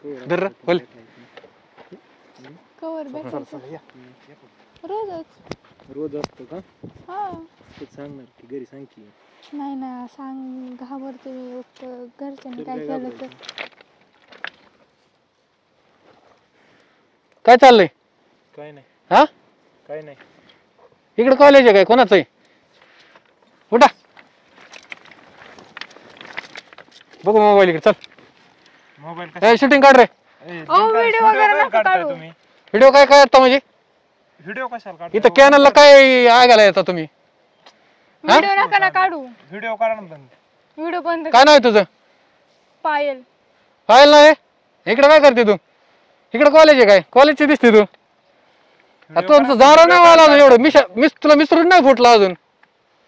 धर बोल. कवर भेटायचं रोजच. रोज असतो का? हा सांगणार की घरी सांग की. नाही ना सांग घाबरते मी घरच्यांनी काय केलं तर. काय चाललंय? काय नाही. हा काय नाही. इकडे कॉलेज आहे काय कोणाचं आहे? उठा बघू मोबाईल इकडे चल. मोबाईल शूटिंग काढ रे. व्हिडिओ वगैरे नका काढू. तुम्ही व्हिडिओ काय काय आता म्हणजे व्हिडिओ कशाला काढता? इथं कॅनलला काय आगायला येता तुम्ही? व्हिडिओ नका ना काढू. व्हिडिओ काढा ना बंद. व्हिडिओ बंद काय नाव आहे तुझं? पायल. पाहिलं नाही इकडे काय करते तू? इकडे कॉलेज आहे काय? कॉलेजची दिसते तू. तुमचं जारा नाही व्हायला अजून एवढं तुला मिसरून नाही फुटला अजून.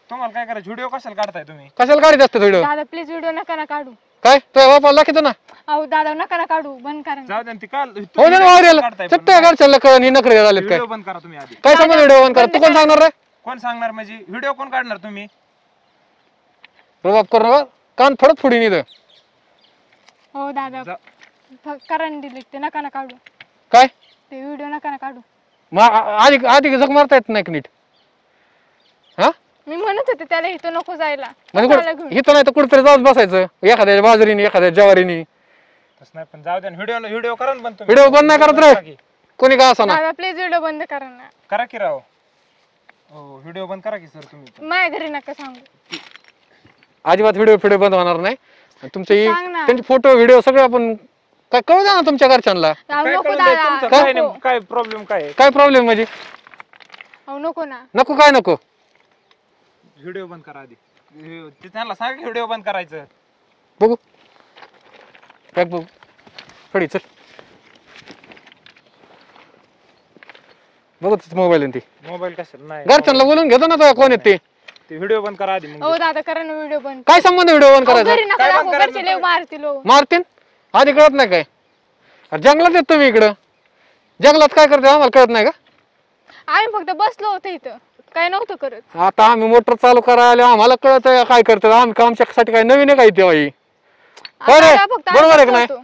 तुम्हाला काय करायचं? व्हिडिओ कशाला काढताय तुम्ही? कशाला काढत असते व्हिडिओ? दादा प्लीज व्हिडिओ नका ना काढू. काय तुझ्या बापाला दाखवतो ना. अहो दादा नका ना काढू बंद करा ना. जाऊ द्या ना, ती काल हो ना वावरेला सत्य घरच्याला कळण ही नखरे झालेत काय? व्हिडिओ बंद करा तुम्ही आधी. काय समज व्हिडिओ बंद करा? तू कोण सांगणार रे? कोण सांगणार म्हणजे? व्हिडिओ कोण काढणार तुम्ही? प्रभात करू नका कान फडत फुडी इथं. हो दादा करा ना डिलीट ते नका ना काढू. काय ते व्हिडिओ नका ना काढू. आधी आधी जग मारता येत नाही नीट. हा मी म्हणत होते त्याला इथं नको जायला. म्हणजे इथं नाही तर कुठेतरी जाऊन बसायचं एखाद्या बाजरीने एखाद्या ज्वारीने. तसं नाही पण जाऊ द्या ना, व्हिडिओ करा ना बंद तुम्ही. व्हिडिओ बंद नाही करत रे कोणी का असं ना. दादा प्लीज व्हिडिओ बंद करा ना. करा की राव. हो व्हिडिओ बंद करा की सर तुम्ही. माझ्या घरी नका सांगू. अजिबात व्हिडिओ बंद होणार नाही. तुमचे सांग ना. त्यांचे फोटो व्हिडिओ सगळे आपण काय कळू द्या ना तुमच्या घरच्यांना. अहो काय नको कळलं नाही दादा तुमचं? काय नको. नाही, काय प्रॉब्लेम काय आहे? काय प्रॉब्लेम म्हणजे? अहो नको ना. नको काय नको? व्हिडिओ बंद करा आधी. ते त्यांना सांगा की व्हिडिओ बंद करायचं. बघू बॅग बघू थोडी चल बघू मोबाईल ती मोबाईल कशाला नाही? घरच्यांना बोलून घेतो ना तो कोण आहेत ते. ते व्हिडिओ बंद करा आधी मग. अहो दादा करा ना व्हिडिओ बंद. काय संबंध व्हिडिओ बंद अहो, करायचा? घरी नका काय दाखवू, बंद करायचं घरचे लय मारतील हो. मारतीन आधी कळत नाही काय? अरे जंगलात येत तुम्ही इकडं जंगलात काय करते आम्हाला कळत नाही का? आम्ही फक्त बसलो होतो इथं काय नव्हतं करत. आता आम्ही मोटर चालू करायला आम्हाला कळत काय करतात आम्ही आमच्यासाठी काय नवीन आहे काय तेव्हा ही? आता रे, दादा फक्त बरोबर आहे का आम्ही नाही? बसलो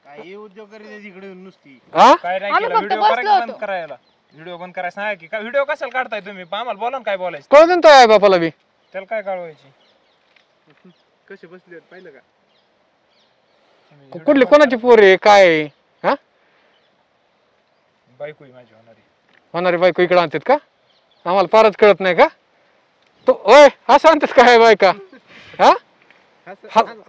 काय उद्योग करीत इकडे नुसती हा काय नाही आम्ही केलं. फक्त व्हिडिओ करा बसलो की बंद होतो. करायला. व्हिडिओ बंद करायला सांगा की. काय व्हिडिओ कशाला काढताय तुम्ही? आम्हाला बोला ना काय बोलायचं. कळत ना तो आहे बापाला बी. त्याला काय कळवायची? कसे बसले पाहिलं का? कुठली कोणाची पोर आहे काय आहे? हा बायको आहे माझी होणारी. होणारी बायको इकडे आणतात का? आम्हाला फारच कळत नाही का? तो ओय असं आणतात काय बायका? हा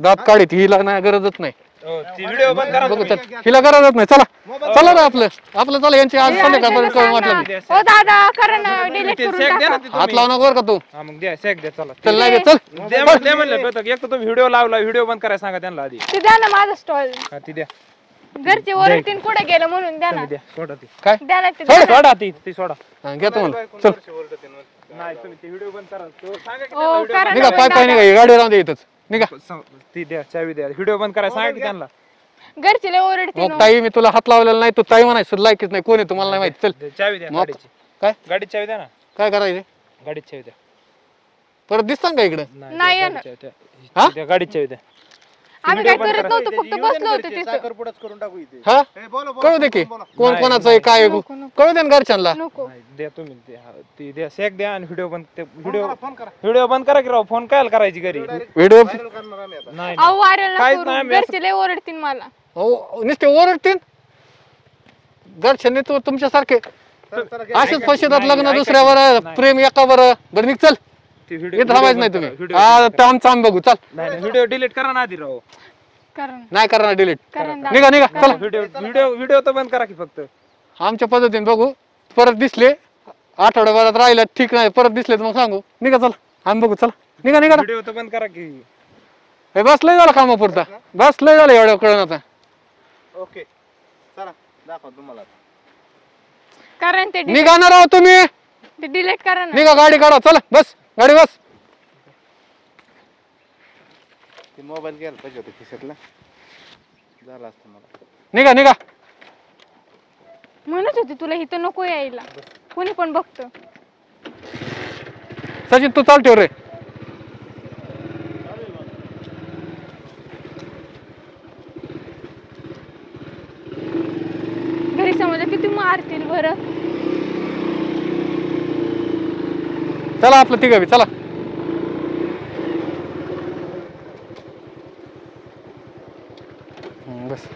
दात काढीत हिला नाही गरजच नाही. हो, ती व्हिडिओ बंद करा बघू तुम्ही. चल हिला गरजच नाही. चला चला ना आपलं आपलं चला यांची आज संध्याकाळपर्यंत कळून वाटलं मी. हो दादा करा ना डिलीट ते करून सॅक द्या ना टाका. ते हात तुम्ही. लावू नको बरं का तू. हा मग द्या सॅक द्या चला. चल नाही चल द्या म्हणलं बघ, एक तर तुम्ही व्हिडिओ लावला. व्हिडिओ बंद करायला सांगा त्यांना आधी. ते द्या ना माझा स्टॉल. हा ती द्या. घरचे ओरडतीन कुठे गेलं म्हणून द्या ना. तुम्ही द्या सोडा ती. काय द्या ना ते सोड. सोडा ती सोडा. हा, घेतो म्हणून चल नाही तुम्ही ते व्हिडिओ बंद करा. तो सांगा की हो, त्यांना व्हिडिओ करा. निघा पाय पाय निघा ही गाडी राहून दे इथंच निघा. ती द्या चावी द्या. व्हिडिओ बंद करायला सांगा की त्यांना. घरचे लय ओरडतीन मग ताई मी तुला हात लावलेला नाही तू ताई म्हणायचं लायकीच नाही कोण आहे तुम्हाला नाही माहिती. चल द्या, चावी द्या मग गाडीची. काय गाडीची चावी द्या ना. काय करायचं गाडीची चावी द्या. परत दिसतं का इकडं? नाही द्या, येणार. गाडीची चावी हा? द्या. द्या गाडीची चावी द्या. आम्ही काय करत नव्हतो फक्त बसलो होतो तिथं. साखरपुडाच करून टाकू इथे हा ए, बोला, बोला, कळू दे की बोला. कोण कोणाचं आहे काय आहे. नको, नको. कळू दे ना घरच्यांना. नको नाही, द्या तुम्ही द्या. ती द्या सॅक द्या आणि व्हिडिओ बंद फोन करा व्हिडिओ बंद करा की राव. फोन काय करायची घरी? व्हिडिओ व्हायरल करणार आम्ही आता. नाही अहो वारेल काहीच नको नाही, करू. आम्ही असं- घरचे लय ओरडतीन मला. नुसते ओरडतील घरच्यांनी तू तुमच्यासारखे चला, चला, घ्या. असेच फशीदात नाही, लग्न ऐका दुसऱ्यावर नाही. प्रेम एकावर बरं निघ चल ती हे थांबायचं नाही तुम्ही व्हिडिओ आमचं आम बघू चल नाही व्हिडिओ डिलीट करा ना आधी राव. करा ना. नाही करणार डिलीट करा ना. निघा निघा चला व्हिडिओ तर बंद करा की फक्त. आमच्या पद्धतीने बघू परत दिसले आठवड्याभरात राहिलं ठीक नाही परत दिसले तर मग सांगू निघा चला आम्ही बघू चला निघा निघा ना. व्हिडिओ तर बंद करा की. हे बस लय झालं कामापुरता बस लय झालं एवढं कळण आता. ओके चला दाखव तुम्हाला आता. करा ना ते निघा ना राव तुम्ही डिलीट करा ना. निघा गाडी काढा चला बस गाडी बस. ते मोबाईल घ्यायला पाहिजे होतं खिशातला झाला असतं मला. निघा निघा म्हणत होते तुला इथं नको यायला कोणी पण बघत. सचिन तू चाल ठेव रे. पैशामध्ये किती मारतील बरं. चला आपलं तिघं बी चला. बस